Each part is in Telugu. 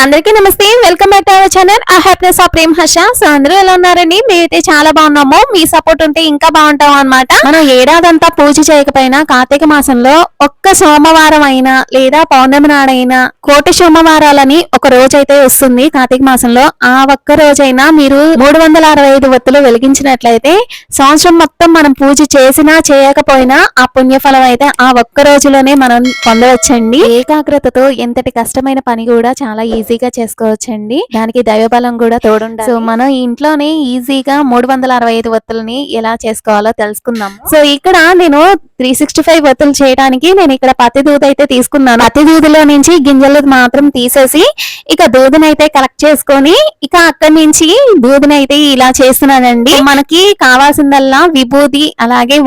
అందరికీ నమస్తే, welcome back to our channel ఆ happiness of Prem Harsha. So అందరూ ఎలా ఉన్నారండి? మేమైతే చాలా బాగున్నాము. మీ సపోర్ట్ ఉంటే ఇంకా బాగుంటాం అన్నమాట. మనం ఏడాదంతా పూజ చేయకపోయినా కార్తీక మాసంలో ఒక్క సోమవారం అయినా లేదా పౌర్ణమి నాడైనా కోటి సోమవారాలని ఒక రోజు అయితే వస్తుంది కార్తీక మాసంలో. ఆ ఒక్క రోజైనా మీరు 365 ఒత్తులు వెలిగించినట్లయితే సంవత్సరం మొత్తం మనం పూజ చేసినా చేయకపోయినా ఆ పుణ్యఫలం అయితే ఆ ఒక్క రోజులోనే మనం పొందవచ్చండి. ఏకాగ్రతతో ఎంతటి కష్టమైన పని కూడా చాలా ఈజీగా చేసుకోవచ్చండి. దానికి దైవబలం కూడా తోడుండాలి. సో మనం ఇంట్లోనే ఈజీగా 365 ఒత్తులని ఎలా చేసుకోవాలో తెలుసుకుందాం. సో ఇక్కడ నేను 365 ఒత్తులు చేయడానికి నేను ఇక్కడ పత్తి దూది అయితే తీసుకున్నాను. పత్తి దూదిలో నుంచి గింజలు మాత్రం తీసేసి ఇక దూదినైతే కలెక్ట్ చేసుకొని ఇక అక్కడి నుంచి దూదినైతే ఇలా చేస్తున్నానండి. మనకి కావాల్సిందల్లా విభూది అలాగే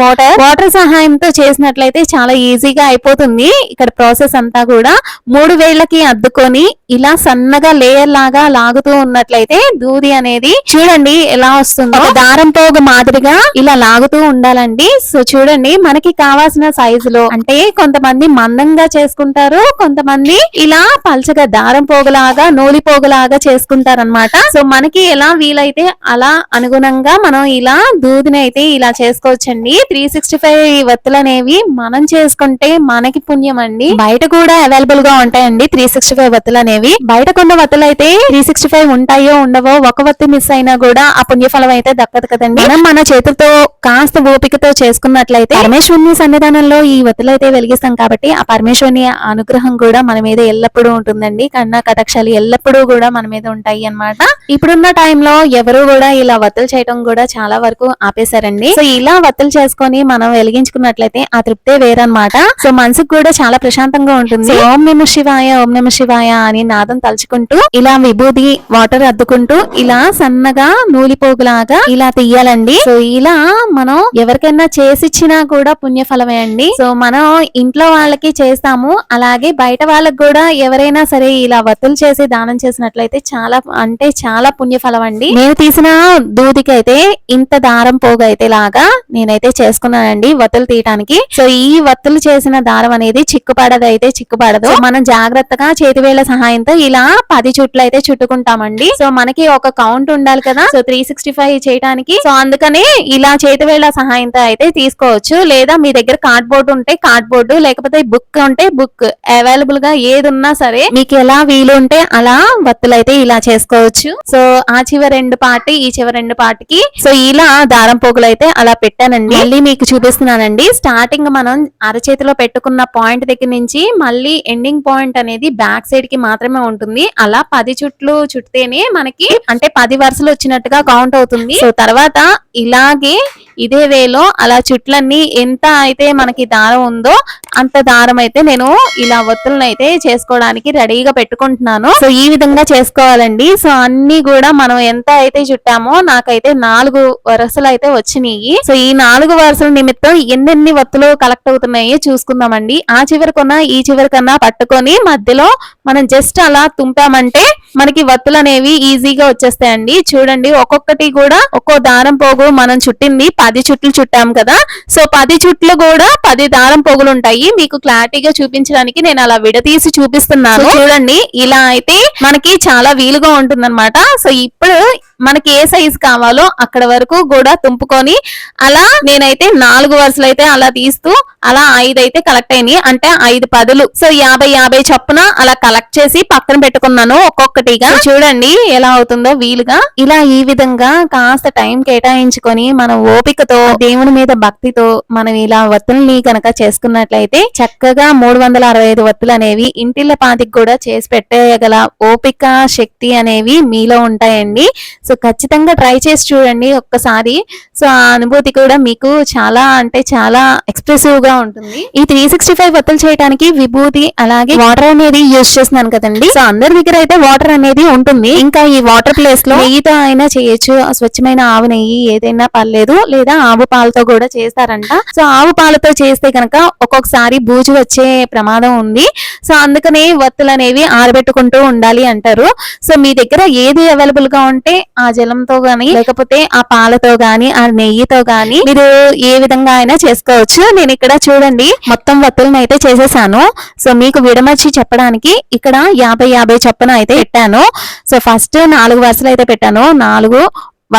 వాటర్ సహాయంతో చేసినట్లయితే చాలా ఈజీగా అయిపోతుంది. ఇక్కడ ప్రాసెస్ అంతా కూడా 3 వేళ్ళకి అద్దుకొని ఇలా సన్నగా లేయర్ లాగా లాగుతూ ఉన్నట్లయితే దూది అనేది చూడండి ఎలా వస్తుందో. దారం పోగు మాదిరిగా ఇలా లాగుతూ ఉండాలండి. సో చూడండి మనకి కావాల్సిన సైజులో, అంటే కొంతమంది మందంగా చేసుకుంటారు, కొంతమంది ఇలా పల్చగా దారం పోగులాగా నూలి పోగులాగా చేసుకుంటారు అనమాట. సో మనకి ఎలా వీలైతే అలా అనుగుణంగా మనం ఇలా దూదిని అయితే ఇలా చేసుకోవచ్చండి. 365 ఒత్తులు అనేవి మనం చేసుకుంటే మనకి పుణ్యం అండి. బయట కూడా అవైలబుల్ గా ఉంటాయండి 365 ఒత్తులు అనేవి. బయట కొన్న ఒత్తులు అయితే 365 ఉంటాయో ఉండవో, ఒక ఒత్తి మిస్ అయినా కూడా ఆ పుణ్యఫలం అయితే దక్కదు కదండి. మనం మన చేతులతో కాస్త ఓపికతో చేసుకున్నట్లయితే పరమేశ్వరుని సన్నిధానంలో ఈ ఒత్తులు అయితే వెలిగిస్తాం కాబట్టి ఆ పరమేశ్వరుని అనుగ్రహం కూడా మన మీద ఎల్లప్పుడూ ఉంటుందండి. కన్నా కటాక్షాలు ఎల్లప్పుడూ కూడా మన మీద ఉంటాయి అన్నమాట. ఇప్పుడున్న టైంలో ఎవరు కూడా ఇలా ఒత్తులు చేయడం కూడా చాలా వరకు ఆపేశారండి. సో ఇలా ఒత్తులు చేసుకొని మనం వెలిగించుకున్నట్లయితే ఆ తృప్తే వేరన్నమాట. సో మనసుకు కూడా చాలా ప్రశాంతంగా ఉంటుంది. ఓం నమ శివాయ, ఓం నమ శివాయ అని నాదం తలుచుకుంటూ ఇలా విభూది వాటర్ అద్దుకుంటూ ఇలా సన్నగా నూలిపోగులాగా ఇలా తీయాలండి. సో ఇలా మనం ఎవరికైనా చేసిచ్చినా కూడా పుణ్యఫలమే అండి. సో మనం ఇంట్లో వాళ్ళకి చేస్తాము, అలాగే బయట వాళ్ళకి కూడా ఎవరైనా సరే ఇలా వత్తులు చేసి దానం చేసినట్లయితే చాలా అంటే చాలా పుణ్యఫలం అండి. నేను తీసిన దూదికి అయితే ఇంత దారం పోగు అయితే లాగా నేనైతే చేసుకున్నానండి వత్తులు తీయటానికి. సో ఈ వత్తులు చేసిన దారం అనేది చిక్కుపడదు, అయితే చిక్కుపడదు. మనం జాగ్రత్తగా చేతివేళ్ల సహాయంతో ఇలా 10 చుట్లు అయితే చుట్టుకుంటామండి. సో మనకి ఒక కౌంట్ ఉండాలి కదా, సో 365 చేయడానికి. సో అందుకనే ఇలా చేతివేళ్ల సహాయంతో అయితే తీసుకోవచ్చు. లేదా మీ దగ్గర కార్డ్ బోర్డు ఉంటే కార్డ్ బోర్డు, లేకపోతే బుక్ ఉంటే బుక్, అవైలబుల్ గా ఏది ఉన్నా సరే మీకు ఎలా వీలు ఉంటే అలా వత్తులు అయితే ఇలా చేసుకోవచ్చు. సో ఆ చివరి 2 పార్ట్ ఈ చివరి 2 పార్ట్కి సో ఇలా దారం పోగులు అయితే అలా పెట్టానండి. మళ్ళీ మీకు చూపిస్తున్నానండి. స్టార్టింగ్ మనం అరచేతిలో పెట్టుకున్న పాయింట్ దగ్గర నుంచి మళ్ళీ ఎండింగ్ పాయింట్ అనేది బ్యాక్ సైడ్ కి మాత్రమే ఉంటుంది. అలా 10 చుట్లు చుట్టితేనే మనకి అంటే 10 వరుసలు వచ్చినట్టుగా కౌంట్ అవుతుంది. సో తర్వాత ఇలాగే ఇదే వేలో అలా చుట్లన్నీ ఎంత అయితే మనకి దారం ఉందో అంత దారం అయితే నేను ఇలా ఒత్తులను అయితే చేసుకోవడానికి రెడీగా పెట్టుకుంటున్నాను. సో ఈ విధంగా చేసుకోవాలండి. సో అన్ని కూడా మనం ఎంత అయితే చుట్టామో నాకైతే 4 వరుసలు అయితే వచ్చినాయి. సో ఈ 4 వరుసల నిమిత్తం ఎన్నెన్ని ఒత్తులు కలెక్ట్ అవుతున్నాయో చూసుకుందామండి. ఆ చివరికన్నా ఈ చివరికన్నా పట్టుకొని మధ్యలో మనం జస్ట్ అలా తుంపామంటే మనకి వత్తులు అనేవి ఈజీగా వచ్చేస్తాయండి. చూడండి ఒక్కొక్కటి కూడా ఒక్కో దారం పోగు మనం చుట్టింది 10 చుట్లు చుట్టాం కదా. సో 10 చుట్లు కూడా 10 దారం పోగులు ఉంటాయి. మీకు క్లారిటీగా చూపించడానికి నేను అలా విడతీసి చూపిస్తున్నాను. చూడండి ఇలా అయితే మనకి చాలా వీలుగా ఉంటుందన్నమాట. సో ఇప్పుడు మనకి ఏ సైజ్ కావాలో అక్కడ వరకు కూడా తుంపుకొని అలా నేనైతే 4 వరుసలు అయితే అలా తీస్తూ అలా 5 అయితే కలెక్ట్ అయినాయి. అంటే 5 పదులు. సో 50 చొప్పున అలా కలెక్ట్ చేసి పక్కన పెట్టుకున్నాను ఒక్కొక్కటిగా. చూడండి ఎలా అవుతుందో వీలుగా. ఇలా ఈ విధంగా కాస్త టైం కేటాయించుకొని మన ఓపికతో దేవుని మీద భక్తితో మనం ఇలా వత్తుల్ని కనుక చేసుకున్నట్లయితే చక్కగా 365 వత్తులు అనేవి ఇంటిల్ల పాతికి కూడా చేసి పెట్టేయగల ఓపిక శక్తి అనేవి మీలో ఉంటాయండి. సో ఖచ్చితంగా ట్రై చేసి చూడండి ఒక్కసారి. సో ఆ అనుభూతి కూడా మీకు చాలా అంటే చాలా ఎక్స్ప్రెసివ్ గా ఉంటుంది. ఈ 365 వత్తులు చేయడానికి విభూతి అలాగే వాటర్ అనేది యూజ్ చేస్తున్నాను కదండి. సో అందరి దగ్గర అయితే వాటర్ అనేది ఉంటుంది. ఇంకా ఈ వాటర్ ప్లేస్ లో నెయ్యితో అయినా చేయొచ్చు, స్వచ్ఛమైన ఆవు నెయ్యి ఏదైనా పర్లేదు, లేదా ఆవు పాలతో కూడా చేస్తారంట. సో ఆవు పాలతో చేస్తే కనుక ఒక్కొక్కసారి బూజు వచ్చే ప్రమాదం ఉంది. సో అందుకనే వత్తులు అనేవి ఆరబెట్టుకుంటూ ఉండాలి అంటారు. సో మీ దగ్గర ఏది అవైలబుల్ గా ఉంటే ఆ జలంతో గాని లేకపోతే ఆ పాలతో గాని ఆ నెయ్యితో గాని మీరు ఏ విధంగా అయినా చేసుకోవచ్చు. నేను ఇక్కడ చూడండి మొత్తం వత్తులను అయితే చేసేసాను. సో మీకు విడమర్చి చెప్పడానికి ఇక్కడ 50 చొప్పున అయితే పెట్టాను. సో ఫస్ట్ 4 వరుసలు అయితే పెట్టాను. 4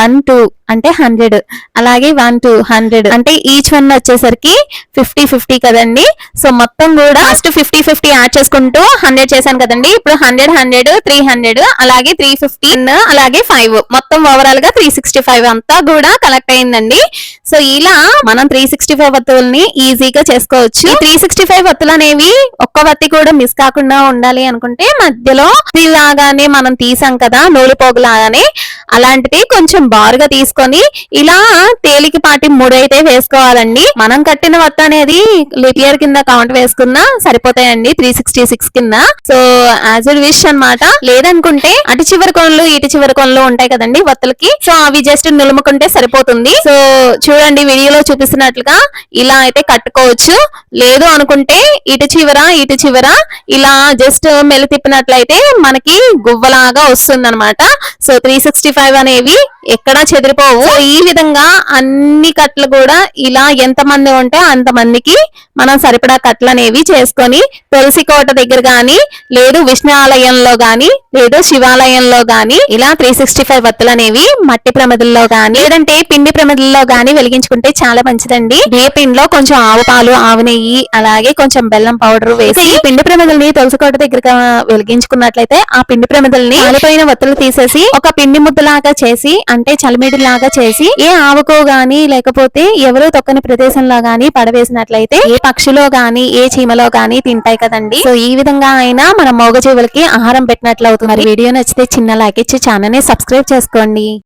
1 2 అంటే 100, అలాగే 1 2 100 అంటే ఈచ్ వన్ వచ్చేసరికి 50 కదండి. సో మొత్తం కూడా ఫస్ట్ 50 యాడ్ చేసుకుంటూ 100 చేశాను కదండి. ఇప్పుడు 100 100 300 అలాగే 315 అలాగే 5 మొత్తం ఓవరాల్ గా 365 అంతా కూడా కలెక్ట్ అయిందండి. సో ఇలా మనం 365 వత్తుల్ని ఈజీగా చేసుకోవచ్చు. 365 వత్తులు అనేవి ఒక్క వత్తి కూడా మిస్ కాకుండా ఉండాలి అనుకుంటే మధ్యలో లాగానే మనం తీసాం కదా నూలు పోగు లాగానే అలాంటిది కొంచెం బారుగా తీసుకొని ఇలా తేలికపాటి ముడైతే వేసుకోవాలండి. మనం కట్టిన వత్త అనేది లీప్ ఇయర్ కింద కౌంట్ వేసుకున్నా సరిపోతాయండి 366 కింద. సో యాజ్ ఇట్ విష్ అన్నమాట. లేదనుకుంటే అటు చివరి కొనలు ఇటు చివరి కొనలు ఉంటాయి కదండి వత్తులకి. సో అవి జస్ట్ నిలుముకుంటే సరిపోతుంది. సో చూడండి వీడియోలో చూపిస్తున్నట్లుగా ఇలా అయితే కట్టుకోవచ్చు. లేదు అనుకుంటే ఇటు చివర ఇలా జస్ట్ మెల్లి తిప్పినట్లయితే మనకి గువ్వలాగా వస్తుంది అనమాట. సో 365 అనేవి ఎక్కడా చెదిరిపోవు. సో ఈ విధంగా అన్ని కట్లు కూడా ఇలా ఎంత మంది ఉంటే అంత మందికి మనం సరిపడా కట్లు అనేవి చేసుకొని తులసి కోట దగ్గర గాని లేదు విష్ణు ఆలయంలో గాని లేదు శివాలయంలో గాని ఇలా 365 వత్తులు అనేవి మట్టి ప్రమిదల్లో గాని లేదంటే పిండి ప్రమిదల్లో గాని వెలిగించుకుంటే చాలా మంచిదండి. ఏ పిండిలో కొంచెం ఆవు పాలు ఆవు నెయ్యి అలాగే కొంచెం బెల్లం పౌడర్ వేసి ఈ పిండి ప్రమిదల్ని తులసి కోట దగ్గర వెలిగించుకున్నట్లయితే ఆ పిండి ప్రమిదల్ని కాలిపోయిన వత్తులు తీసేసి ఒక పిండి ముద్దలాగా చేసి అంటే చలిమిడి లాగా చేసి ఏ ఆవుకో గాని లేకపోతే ఎవరో తొక్కని ప్రదేశంలో గాని పడవేసినట్లయితే ఏ పక్షిలో గాని ఏ చీమలో గాని తింటాయి కదండి. సో ఈ విధంగా అయినా మన మూగజీవులకి ఆహారం పెట్టినట్లు అవుతుంది. వీడియో నచ్చితే చిన్న లైక్ ఇచ్చి ఛానల్ ని సబ్స్క్రైబ్ చేసుకోండి.